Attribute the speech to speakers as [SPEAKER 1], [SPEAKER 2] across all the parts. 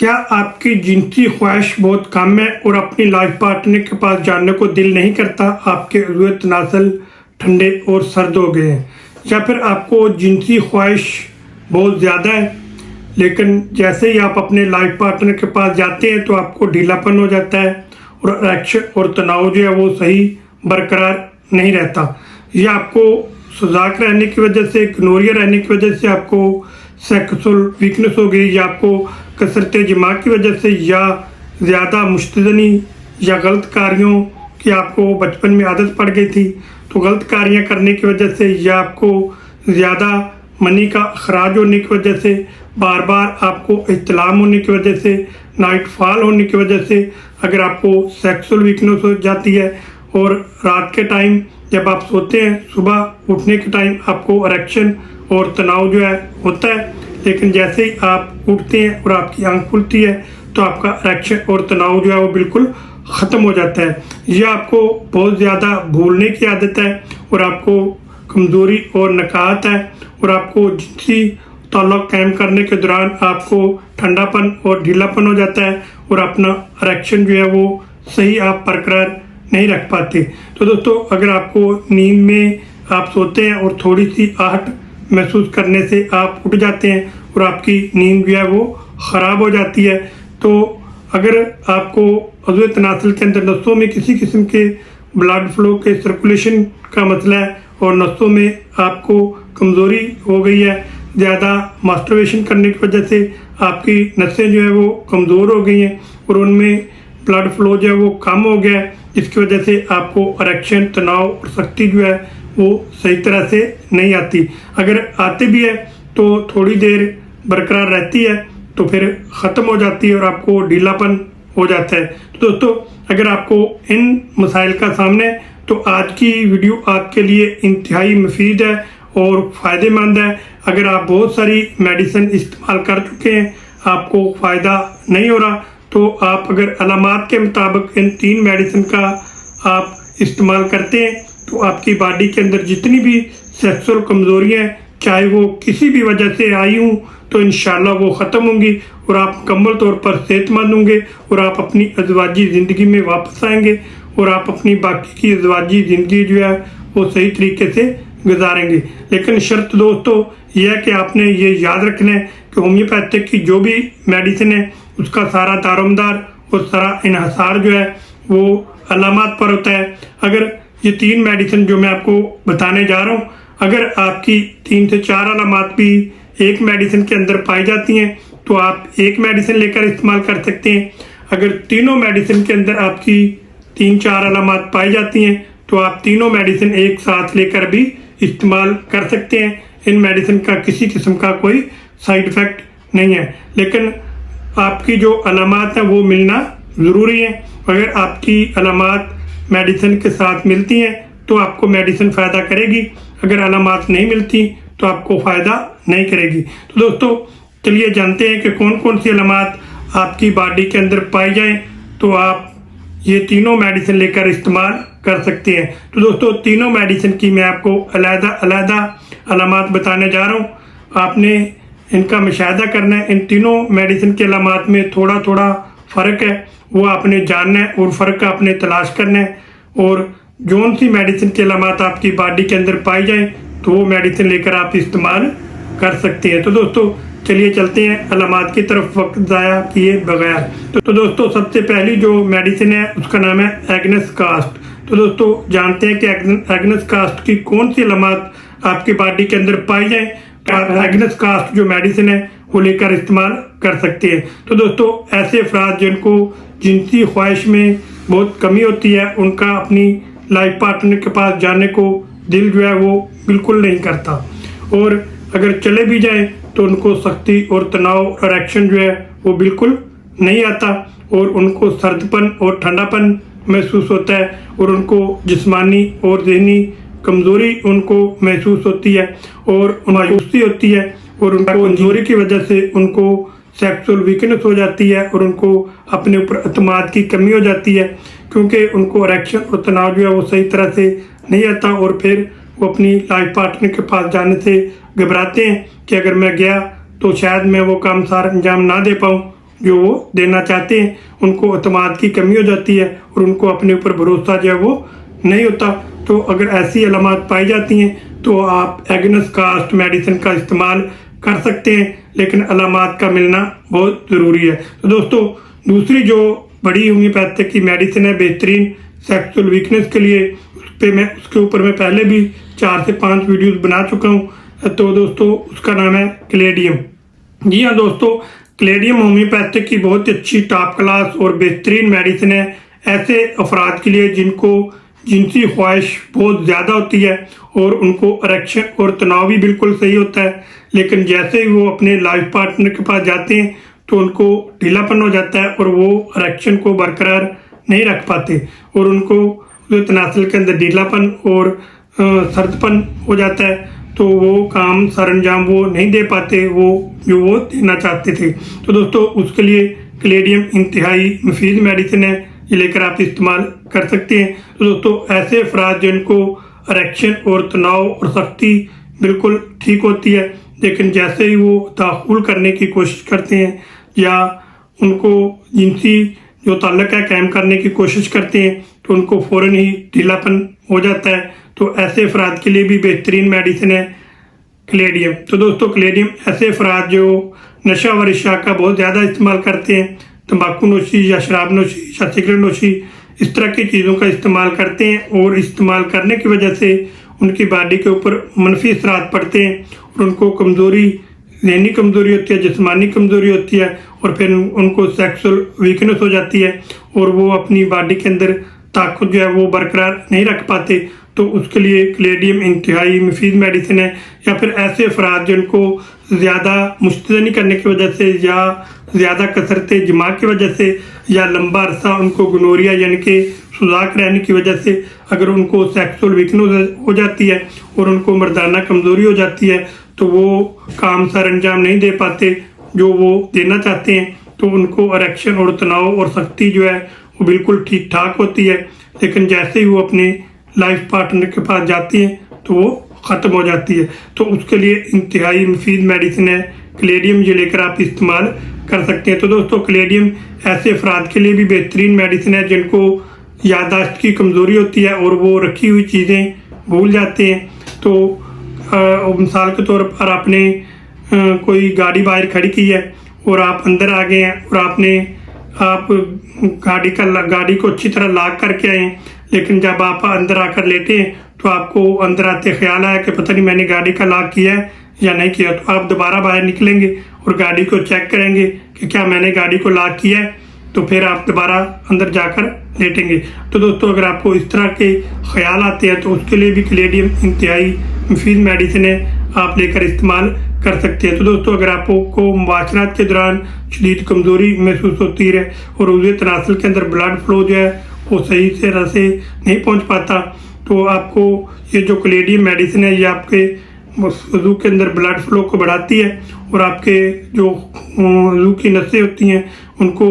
[SPEAKER 1] क्या आपकी जिनसी ख्वाहिश बहुत कम है और अपनी लाइफ पार्टनर के पास जाने को दिल नहीं करता? आपके उज़्वे तनासल ठंडे और सर्द हो गए हैं, या फिर आपको जिनसी ख्वाहिश बहुत ज़्यादा है, लेकिन जैसे ही आप अपने लाइफ पार्टनर के पास जाते हैं तो आपको ढीलापन हो जाता है और इरेक्शन और तनाव जो है वो सही बरकरार नहीं रहता, या आपको सुजाक रहने की वजह से, गनोरिया रहने की वजह से आपको सेक्सुअल वीकनेस हो गई, या आपको कसरत जिमा की वजह से, या ज़्यादा मुश्तदनी या गलत कार्यों की आपको बचपन में आदत पड़ गई थी तो गलत कार्याँ करने की वजह से, या आपको ज़्यादा मनी का अखराज होने की वजह से, बार बार आपको इख्तिलाम होने की वजह से, नाइट फॉल होने की वजह से, अगर आपको सेक्सुअल वीकनेस हो जाती है और रात के टाइम जब आप सोते हैं सुबह उठने के टाइम आपको इरेक्शन और तनाव जो है होता है, लेकिन जैसे ही आप उठते हैं और आपकी आंख खुलती है तो आपका इरेक्शन और तनाव जो है वो बिल्कुल ख़त्म हो जाता है, या आपको बहुत ज़्यादा भूलने की आदत है और आपको कमज़ोरी और नकाहत है, और आपको जिनसी ताल्लुक़ कायम करने के दौरान आपको ठंडापन और ढीलापन हो जाता है और अपना इरेक्शन जो है वो सही आप बरकरार नहीं रख पाते। तो दोस्तों, अगर आपको नींद में आप सोते हैं और थोड़ी सी आहट महसूस करने से आप उठ जाते हैं और आपकी नींद जो है वो ख़राब हो जाती है, तो अगर आपको उज़्वे तनासल के अंदर नसों में किसी किस्म के ब्लड फ्लो के सर्कुलेशन का मसला है और नसों में आपको कमज़ोरी हो गई है, ज़्यादा मास्टरबेशन करने की वजह से आपकी नसें जो है वो कमज़ोर हो गई हैं और उनमें ब्लड फ्लो जो है वो कम हो गया है, जिसकी वजह से आपको इरेक्शन, तनाव और सख्ती जो है वो सही तरह से नहीं आती। अगर आती भी है तो थोड़ी देर बरकरार रहती है तो फिर ख़त्म हो जाती है और आपको ढीलापन हो जाता है। तो दोस्तों, अगर आपको इन मसाइल का सामना है तो आज की वीडियो आपके लिए इंतहाई मुफीद है और फ़ायदेमंद है। अगर आप बहुत सारी मेडिसिन इस्तेमाल कर चुके हैं, आपको फ़ायदा नहीं हो रहा, तो आप अगर अलामात के मुताबिक इन 3 मेडिसिन का आप इस्तेमाल करते हैं तो आपकी बॉडी के अंदर जितनी भी सेक्सुअल कमज़ोरियाँ हैं, चाहे वो किसी भी वजह से आई हूँ, तो इंशाल्लाह वो ख़त्म होंगी और आप मुकम्मल तौर पर सेहतमंद होंगे और आप अपनी अज़वाजी ज़िंदगी में वापस आएंगे और आप अपनी बाकी की अज़वाजी ज़िंदगी जो है वो सही तरीके से गुजारेंगे। लेकिन शर्त दोस्तों यह है कि आपने ये याद रखना है कि होम्योपैथिक की जो भी मेडिसिन है उसका सारा दारोमदार और सारा इन्हसार जो है वो अलामात पर होता है। अगर ये 3 मेडिसिन जो मैं आपको बताने जा रहा हूँ, अगर आपकी 3 से 4 अलामात भी एक मेडिसिन के अंदर पाई जाती हैं तो आप एक मेडिसिन लेकर इस्तेमाल कर सकते हैं। अगर तीनों मेडिसिन के अंदर आपकी 3-4 अलामात पाई जाती हैं तो आप तीनों मेडिसिन एक साथ लेकर भी इस्तेमाल कर सकते हैं। इन मेडिसिन का किसी किस्म का कोई साइड इफ़ेक्ट नहीं है, लेकिन आपकी जो अलामात हैं वो मिलना ज़रूरी है। अगर आपकी अलामात मेडिसिन के साथ मिलती हैं तो आपको मेडिसिन फ़ायदा करेगी, अगर अलामात नहीं मिलती तो आपको फ़ायदा नहीं करेगी। तो दोस्तों, चलिए जानते हैं कि कौन कौन सी अलामात आपकी बॉडी के अंदर पाई जाएं तो आप ये तीनों मेडिसिन लेकर इस्तेमाल कर सकते हैं। तो दोस्तों, तीनों मेडिसिन की मैं आपको अलग-अलग अलामात बताने जा रहा हूँ। आपने इनका मुशाहिदा करना है। इन तीनों मेडिसिन के अलामात में थोड़ा थोड़ा फ़र्क है, वो आपने जानना है और फ़र्क आपने तलाश करना है, और जौन सी मेडिसिन के अलामात आपकी बॉडी के अंदर पाई जाएं तो वो मेडिसिन लेकर आप इस्तेमाल कर सकते हैं। तो दोस्तों, चलिए चलते हैं अलामात की तरफ वक्त ज़ाया किए बगैर। तो दोस्तों, सबसे पहली जो मेडिसिन है उसका नाम है एग्नेस कास्ट। तो दोस्तों, जानते हैं कि एग्नेस कास्ट की कौन सी अलामात आपकी बॉडी के अंदर पाई जाएं, एग्नेस कास्ट जो मेडिसिन है वो लेकर इस्तेमाल कर सकते हैं। तो दोस्तों, ऐसे अफराद जिनको जिनसी ख्वाहिश में बहुत कमी होती है, उनका अपनी लाइफ पार्टनर के पास जाने को दिल जो है वो बिल्कुल नहीं करता, और अगर चले भी जाएं तो उनको सख्ती और तनाव और इरेक्शन जो है वो बिल्कुल नहीं आता, और उनको सर्दपन और ठंडापन महसूस होता है, और उनको जिस्मानी और ज़हनी कमज़ोरी उनको महसूस होती है और मायूसी होती है, और उनको कमज़ोरी की वजह से उनको सेक्सुअल वीकनेस हो जाती है और उनको अपने ऊपर अतमाद की कमी हो जाती है, क्योंकि उनको इरेक्शन और तनाव जो है वो सही तरह से नहीं आता, और फिर वो अपनी लाइफ पार्टनर के पास जाने से घबराते हैं कि अगर मैं गया तो शायद मैं वो काम सार अंजाम ना दे पाऊँ जो वो देना चाहते हैं, उनको अतमाद की कमी हो जाती है और उनको अपने ऊपर भरोसा जो है वो नहीं होता। तो अगर ऐसी अलामात पाई जाती हैं तो आप एगनस कास्ट मेडिसिन का इस्तेमाल कर सकते हैं, लेकिन अलामात का मिलना बहुत ज़रूरी है। तो दोस्तों, दूसरी जो बड़ी होम्योपैथिक की मेडिसिन है बेहतरीन सेक्सुअल वीकनेस के लिए, उसके ऊपर मैं पहले भी 4 से 5 वीडियोस बना चुका हूँ। तो दोस्तों, उसका नाम है क्लेडियम। जी हाँ दोस्तों, क्लेडियम होम्योपैथिक की बहुत अच्छी टॉप क्लास और बेहतरीन मेडिसिन है ऐसे अफराद के लिए जिनको जिनसी ख्वाहिश बहुत ज़्यादा होती है और उनको इरेक्शन और तनाव भी बिल्कुल सही होता है, लेकिन जैसे ही वो अपने लाइफ पार्टनर के पास जाते हैं तो उनको ढीलापन हो जाता है और वो इरेक्शन को बरकरार नहीं रख पाते और उनको तनासल के अंदर ढीलापन और सर्दपन हो जाता है, तो वो काम सरंजाम वो नहीं दे पाते वो जो वो देना चाहते थे। तो दोस्तों, उसके लिए क्लेडियम इंतहाई मुफीद मेडिसिन है, ये लेकर आप इस्तेमाल कर सकते हैं। तो दोस्तों, ऐसे अफराद जिनको इरेक्शन और तनाव और सख्ती बिल्कुल ठीक होती है, लेकिन जैसे ही वो दाखुल करने की कोशिश करते हैं या उनको जिनसी जो ताल्लुक है कायम करने की कोशिश करते हैं तो उनको फ़ौरन ही ढीलापन हो जाता है। तो ऐसे अफराद के लिए भी बेहतरीन मेडिसिन है क्लेडियम। तो दोस्तों, क्लेडियम ऐसे अफराद जो नशा व रिशा का बहुत ज़्यादा इस्तेमाल करते हैं, तंबाकू नोशी या शराब नोशी या सिगरेट नोशी, इस तरह की चीज़ों का इस्तेमाल करते हैं और इस्तेमाल करने की वजह से उनकी बॉडी के ऊपर मनफी असरात पड़ते हैं और उनको कमज़ोरी, ज़हनी कमज़ोरी होती है, जिस्मानी कमज़ोरी होती है और फिर उनको सेक्सुअल वीकनेस हो जाती है और वो अपनी बॉडी के अंदर ताकत जो है वो बरकरार नहीं रख पाते। तो उसके लिए क्लेडियम इंतहाई मुफीद मेडिसिन है। या फिर ऐसे अफराद जिनको ज़्यादा मुश्तनी करने की वजह से या ज़्यादा कसरत जमा की वजह से या लंबा अरसा उनको गनोरिया यानी कि सुजाक रहने की वजह से अगर उनको सेक्सुअल वीकनेस हो जाती है और उनको मर्दाना कमज़ोरी हो जाती है तो वो काम सर अंजाम नहीं दे पाते जो वो देना चाहते हैं। तो उनको इरेक्शन और तनाव और सख्ती जो है वो बिल्कुल ठीक ठाक होती है, लेकिन जैसे ही वो अपने लाइफ पार्टनर के पास जाती हैं तो वो ख़त्म हो जाती है। तो उसके लिए इंतहाई मुफीद मेडिसिन है क्लेडियम, ये लेकर आप इस्तेमाल कर सकते हैं। तो दोस्तों, क्लेडियम ऐसे अफराद के लिए भी बेहतरीन मेडिसिन है जिनको याददाश्त की कमज़ोरी होती है और वो रखी हुई चीज़ें भूल जाते हैं। तो मिसाल के तौर पर आपने कोई गाड़ी बाहर खड़ी की है और आप अंदर आ गए हैं और आप गाड़ी को अच्छी तरह लॉक करके आए हैं, लेकिन जब आप अंदर आकर लेटे हैं तो आपको अंदर आते ख्याल आया कि पता नहीं मैंने गाड़ी का लॉक किया है या नहीं किया। तो आप दोबारा बाहर निकलेंगे और गाड़ी को चेक करेंगे कि क्या मैंने गाड़ी को लॉक किया है, तो फिर आप दोबारा अंदर जाकर लेटेंगे। तो दोस्तों, अगर आपको इस तरह के ख्याल आते हैं तो उसके लिए भी क्लेडियम इंतहाई मुफीद मेडिसिन है, आप लेकर इस्तेमाल कर सकते हैं। तो दोस्तों, अगर आपको मुबाशरात के दौरान शदीद कमज़ोरी महसूस होती है और उज़वे तनासल के अंदर ब्लड फ्लो जो है वो सही तरह से नहीं पहुंच पाता, तो आपको ये जो क्लेडियम मेडिसिन है ये आपके वज़ू के अंदर ब्लड फ्लो को बढ़ाती है और आपके जो वज़ू की नसें होती हैं उनको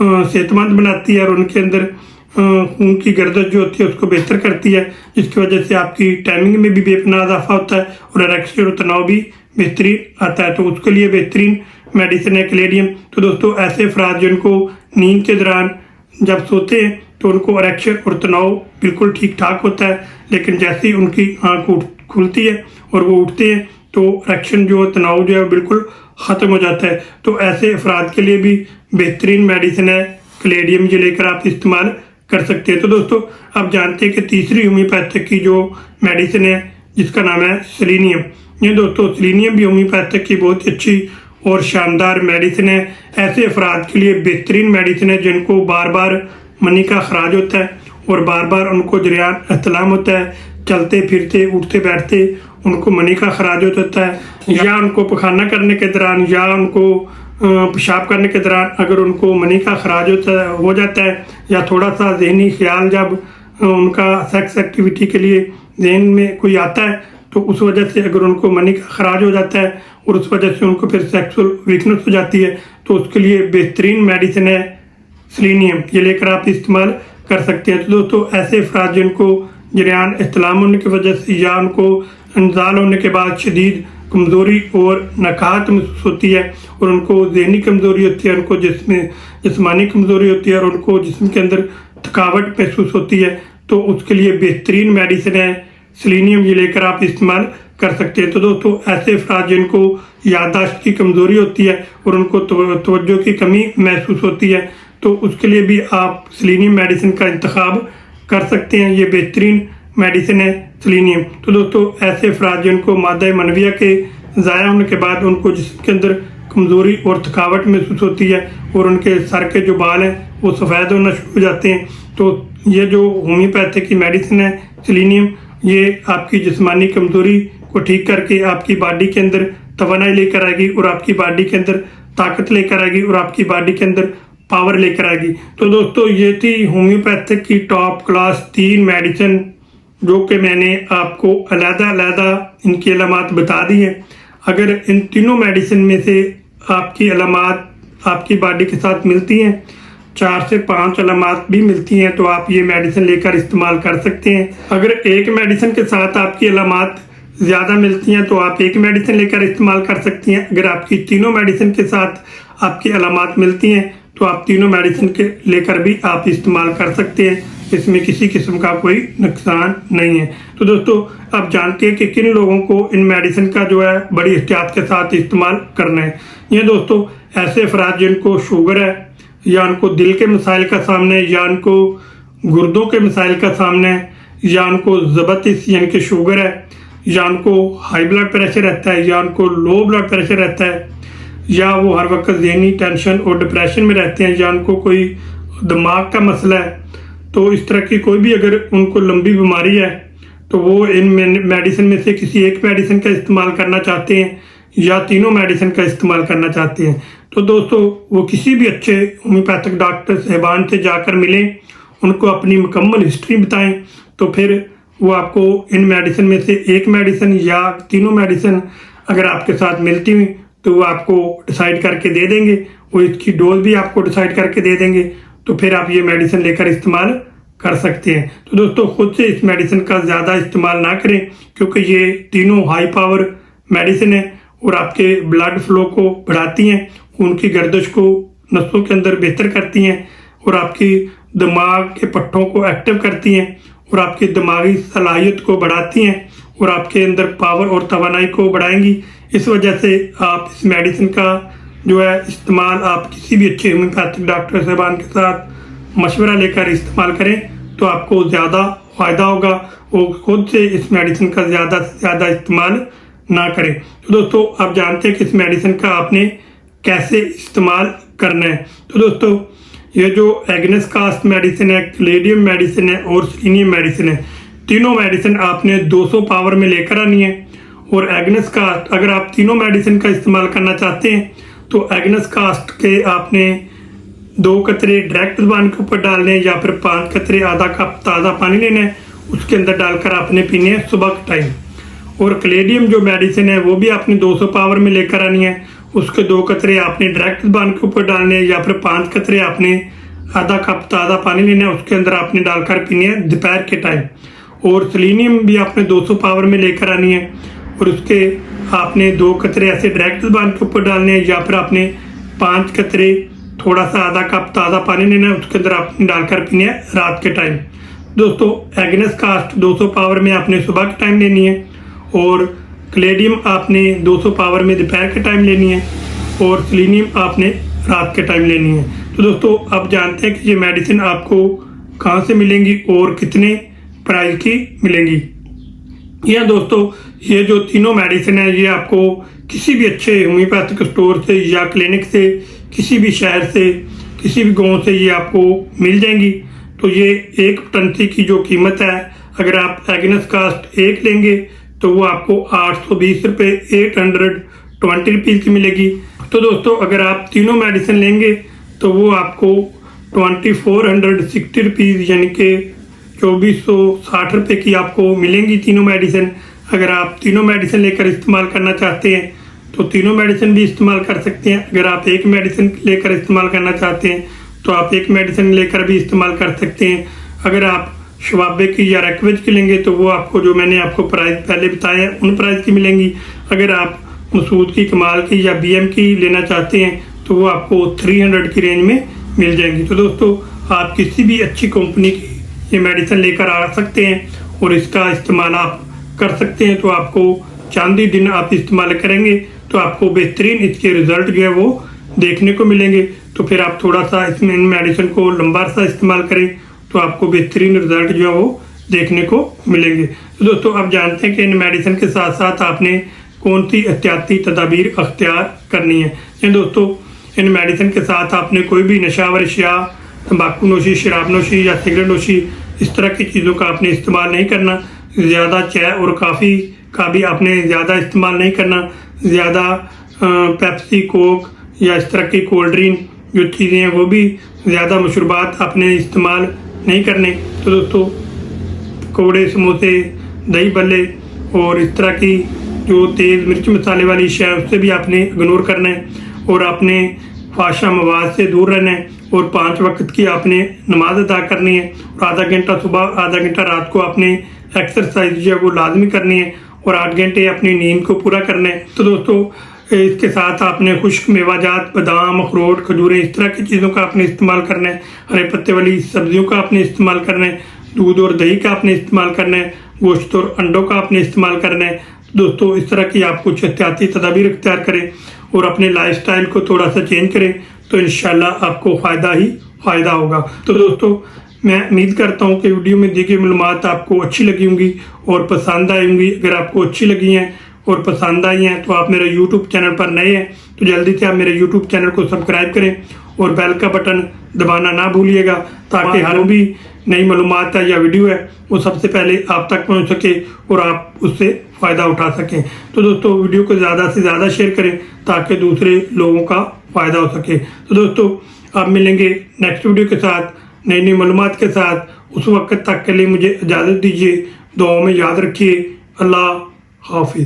[SPEAKER 1] सेहतमंद बनाती है और उनके अंदर खून की गर्दश जो होती है उसको बेहतर करती है, जिसकी वजह से आपकी टाइमिंग में भी बेपनाह इजाफा होता है और इरेक्शन और तनाव भी बेहतरीन आता है। तो उसके लिए बेहतरीन मेडिसिन है क्लेडियम। तो दोस्तों, ऐसे अफराद जिनको नींद के दौरान जब सोते हैं तो उनको इरेक्शन और तनाव बिल्कुल ठीक ठाक होता है, लेकिन जैसे ही उनकी आँख खुलती है और वो उठते हैं तो इरेक्शन जो तनाव जो है बिल्कुल ख़त्म हो जाता है। तो ऐसे अफराद के लिए भी बेहतरीन मेडिसिन है क्लेडियम, ये लेकर आप इस्तेमाल कर सकते हैं। तो दोस्तों, आप जानते हैं कि तीसरी होम्योपैथिक की जो मेडिसिन है जिसका नाम है सेलेनियम। ये दोस्तों, सेलेनियम भी होम्योपैथिक की बहुत अच्छी और शानदार मेडिसिन है। ऐसे अफराद के लिए बेहतरीन मेडिसिन है जिनको बार बार मनी का खराज होता है और बार बार उनको जरियान इस्तेलाम होता है, चलते फिरते उठते बैठते उनको मनी का खराज होता है, या उनको पखाना करने के दौरान या उनको पेशाब करने के दौरान अगर उनको मनी का खराज हो जाता है या थोड़ा सा जहनी ख्याल जब उनका सेक्स एक्टिविटी के लिए जहन में कोई आता है तो उस वजह से अगर उनको मनी का खराज हो जाता है और उस वजह से उनको फिर सेक्सुअल वीकनेस हो जाती है, तो उसके लिए बेहतरीन मेडिसिन है सेलेनियम, ये लेकर आप इस्तेमाल कर सकते हैं। तो दोस्तों, ऐसे अफराद जिनको जरियान इस्तेलाम होने की वजह से या उनको इंजाल होने के बाद शदीद कमज़ोरी और नकाहत महसूस होती है, और उनको ज़हनी कमज़ोरी होती है, उनको जिस्मानी कमज़ोरी होती है, और उनको जिस्म के अंदर थकावट महसूस होती है, तो उसके लिए बेहतरीन मेडिसिन है सेलेनियम। ये लेकर आप इस्तेमाल कर सकते हैं। तो दोस्तों, ऐसे अफराद जिनको याददाश्त की कमज़ोरी होती है और उनको तवज्जो की कमी महसूस होती है, तो उसके लिए भी आप सेलेनियम मेडिसिन का इंतखाब कर सकते हैं। ये बेहतरीन मेडिसिन है सेलेनियम। तो दोस्तों, ऐसे अफराद जिनको मादा मनविया के ज़ाया होने के बाद उनको जिस्म के अंदर कमज़ोरी और थकावट महसूस होती है और उनके सर के जो बाल हैं वो सफ़ेद होना शुरू हो जाते हैं, तो ये जो होम्योपैथिक की मेडिसिन है सेलेनियम, ये आपकी जिस्मानी कमज़ोरी को ठीक करके आपकी बॉडी के अंदर तवानाई लेकर आएगी और आपकी बॉडी के अंदर ताकत लेकर आएगी और आपकी बॉडी के अंदर पावर लेकर आएगी। तो दोस्तों, ये थी होम्योपैथिक की टॉप क्लास 3 मेडिसिन, जो कि मैंने आपको अलग-अलग इनकी अलामात बता दी हैं। अगर इन तीनों मेडिसिन में से आपकी अलामात आपकी बॉडी के साथ मिलती हैं, 4 से 5 अलामात भी मिलती हैं, तो आप ये मेडिसिन लेकर इस्तेमाल कर सकते हैं। अगर एक मेडिसिन के साथ आपकी अलामात ज़्यादा मिलती हैं तो आप एक मेडिसिन लेकर इस्तेमाल कर सकती हैं। अगर आपकी तीनों मेडिसिन के साथ आपकी अलामात मिलती हैं तो आप तीनों मेडिसिन के लेकर भी आप इस्तेमाल कर सकते हैं। इसमें किसी किस्म का कोई नुकसान नहीं है। तो दोस्तों, आप जानते हैं कि किन लोगों को इन मेडिसिन का जो है बड़ी एहतियात के साथ इस्तेमाल करना है। ये दोस्तों, ऐसे अफराद जिनको शुगर है, या उनको दिल के मसाइल का सामना है, या उनको गुर्दों के मसाइल का सामना है, या उनको ज़बतीस यानी कि शुगर है, या उनको हाई ब्लड प्रेशर रहता है, या उनको लो ब्लड प्रेशर रहता है, या वो हर वक्त ज़हनी टेंशन और डिप्रेशन में रहते हैं, या उनको कोई दिमाग का मसला है, तो इस तरह की कोई भी अगर उनको लंबी बीमारी है तो वो इन मेडिसिन में से किसी एक मेडिसिन का इस्तेमाल करना चाहते हैं या तीनों मेडिसिन का इस्तेमाल करना चाहते हैं, तो दोस्तों वो किसी भी अच्छे होम्योपैथिक डॉक्टर साहबान से जाकर मिलें, उनको अपनी मुकम्मल हिस्ट्री बताएं, तो फिर वो आपको इन मेडिसिन में से एक मेडिसिन या तीनों मेडिसिन अगर आपके साथ मिलती हुई तो वो आपको डिसाइड करके दे देंगे, वो इसकी डोज भी आपको डिसाइड करके दे देंगे, तो फिर आप ये मेडिसिन लेकर इस्तेमाल कर सकते हैं। तो दोस्तों, खुद से इस मेडिसिन का ज़्यादा इस्तेमाल ना करें, क्योंकि ये तीनों हाई पावर मेडिसिन है और आपके ब्लड फ्लो को बढ़ाती हैं, खून की गर्दिश को नसों के अंदर बेहतर करती हैं और आपकी दिमाग के पट्टों को एक्टिव करती हैं और आपकी दिमागी सलाहियत को बढ़ाती हैं और आपके अंदर पावर और तवानाई को बढ़ाएंगी। इस वजह से आप इस मेडिसिन का जो है इस्तेमाल आप किसी भी अच्छे होम्योपैथिक डॉक्टर साहबान के साथ मशवरा लेकर इस्तेमाल करें तो आपको ज़्यादा फ़ायदा होगा और ख़ुद से इस मेडिसिन का ज़्यादा से ज़्यादा इस्तेमाल ना करें। तो दोस्तों, आप जानते हैं कि इस मेडिसिन का आपने कैसे इस्तेमाल करना है। तो दोस्तों, ये जो एग्नेस कास्ट मेडिसिन है, कैलेडियम मेडिसिन है और सेलेनियम मेडिसिन है, तीनों मेडिसिन आपने 200 पावर में लेकर आनी है। और एग्नेस कास्ट अगर आप तीनों मेडिसिन का इस्तेमाल करना चाहते हैं तो एग्नेस कास्ट के आपने 2 कतरे डायरेक्ट ज़ुबान के ऊपर डालने हैं या फिर 5 कतरे आधा कप ताज़ा पानी लेना है, उसके अंदर डालकर आपने पीने हैं सुबह के टाइम। और कैलेडियम जो मेडिसिन है वो भी आपने 200 पावर में लेकर आनी है, उसके 2 कतरे आपने डायरेक्ट ज़ुबान के ऊपर डालने हैं या फिर 5 कतरे आपने आधा कप ताज़ा पानी लेना है, उसके अंदर आपने डालकर पीने हैं दोपहर के टाइम। और सेलेनियम भी आपने 200 पावर में लेकर आनी है और उसके आपने 2 कतरे ऐसे डायरेक्ट ज़ुबान के ऊपर डालने हैं या फिर आपने 5 कतरे थोड़ा सा आधा कप ताज़ा पानी लेना है, उसके अंदर आपने डालकर पीने है रात के टाइम। दोस्तों, एग्नेस कास्ट 200 पावर में आपने सुबह के टाइम लेनी है और कैलेडियम आपने 200 पावर में दोपहर के टाइम लेनी है और सेलेनियम आपने रात के टाइम लेनी है। तो दोस्तों, आप जानते हैं कि ये मेडिसिन आपको कहाँ से मिलेंगी और कितने प्राइस की मिलेंगी। यह दोस्तों, ये जो तीनों मेडिसिन है ये आपको किसी भी अच्छे होम्योपैथिक स्टोर से या क्लिनिक से, किसी भी शहर से, किसी भी गांव से ये आपको मिल जाएंगी। तो ये एक टंसी की जो कीमत है, अगर आप एग्नेस कास्ट 1 लेंगे तो वो आपको 820 रुपये 820 रुपीज़ की मिलेगी। तो दोस्तों, अगर आप तीनों मेडिसिन लेंगे तो वो आपको 2460 रुपीज़ यानी कि 2460 रुपये की आपको मिलेंगी तीनों मेडिसिन। अगर आप तीनों मेडिसिन लेकर इस्तेमाल करना चाहते हैं तो तीनों मेडिसिन भी इस्तेमाल कर सकते हैं। अगर आप एक मेडिसिन लेकर इस्तेमाल करना चाहते हैं तो आप एक मेडिसिन लेकर भी इस्तेमाल कर सकते हैं। अगर आप शवाबे की या रैकवेज की लेंगे तो वो आपको जो मैंने आपको प्राइस पहले बताया उन प्राइस की मिलेंगी। अगर आप मसूद की, कमाल की या BM की लेना चाहते हैं तो वो आपको 300 की रेंज में मिल जाएंगी। तो दोस्तों आप किसी भी अच्छी कंपनी की ये मेडिसिन लेकर आ सकते हैं और इसका इस्तेमाल आप कर सकते हैं। तो आपको चंद ही दिन आप इस्तेमाल करेंगे तो आपको बेहतरीन इसके रिजल्ट जो है वो देखने को मिलेंगे। तो फिर आप थोड़ा सा इसमें इन मेडिसिन को लंबा सा इस्तेमाल करें तो आपको बेहतरीन रिजल्ट जो है वो देखने को मिलेंगे। तो दोस्तों आप जानते हैं कि इन मेडिसिन के साथ साथ आपने कौन सी एहतियाती तदाबीर अख्तियार करनी है। दोस्तों इन मेडिसिन के साथ आपने कोई भी नशावर अशिया, तंबाकू नोशी, शराब नोशी या सिगरेट नोशी इस तरह की चीज़ों का आपने इस्तेमाल नहीं करना। ज़्यादा चाय और काफ़ी का भी आपने ज़्यादा इस्तेमाल नहीं करना। ज़्यादा पेप्सी, कोक या इस तरह की कोल्ड ड्रिंक जो चीज़ें हैं वो भी ज़्यादा मशरूबात आपने इस्तेमाल नहीं करने। तो दोस्तों पकौड़े, समोसे, दही भल्ले और इस तरह की जो तेज़ मिर्च मसाले वाली अशिया उससे भी आपने इग्नोर करना है और आपने फाशा मवाद से दूर रहना है और 5 वक्त की आपने नमाज अदा करनी है और आधा घंटा सुबह, आधा घंटा रात को आपने एक्सरसाइज जो है वो लाजमी करनी है और 8 घंटे अपनी नींद को पूरा करना है। तो दोस्तों इसके साथ आपने खुश्क मेवाजात, बादाम, अखरोट, खजूरें इस तरह की चीज़ों का आपने इस्तेमाल करना है। हरे पत्ते वाली सब्जियों का आपने इस्तेमाल करना है। दूध और दही का आपने इस्तेमाल करना है। गोश्त और अंडों का आपने इस्तेमाल करना है। दोस्तों इस तरह की आप कुछ एहतियाती तदाबीर इख्तियार करें और अपने लाइफस्टाइल को थोड़ा सा चेंज करें तो इंशाल्लाह आपको फ़ायदा ही फ़ायदा होगा। तो दोस्तों मैं उम्मीद करता हूँ कि वीडियो में दी गई मालूमात आपको अच्छी लगी होंगी और पसंद आई होंगी। अगर आपको अच्छी लगी हैं और पसंद आई हैं तो आप मेरे यूट्यूब चैनल पर नए हैं तो जल्दी से आप मेरे यूट्यूब चैनल को सब्सक्राइब करें और बेल का बटन दबाना ना भूलिएगा ताकि हर भी नई मालूमात है या वीडियो है वो सबसे पहले आप तक पहुंच सके और आप उससे फ़ायदा उठा सकें। तो दोस्तों वीडियो को ज़्यादा से ज़्यादा शेयर करें ताकि दूसरे लोगों का फ़ायदा हो सके। तो दोस्तों आप मिलेंगे नेक्स्ट वीडियो के साथ नई नई मालूमात के साथ। उस वक्त तक के लिए मुझे इजाज़त दीजिए। दुआओं में याद रखिए। अल्लाह हाफिज़।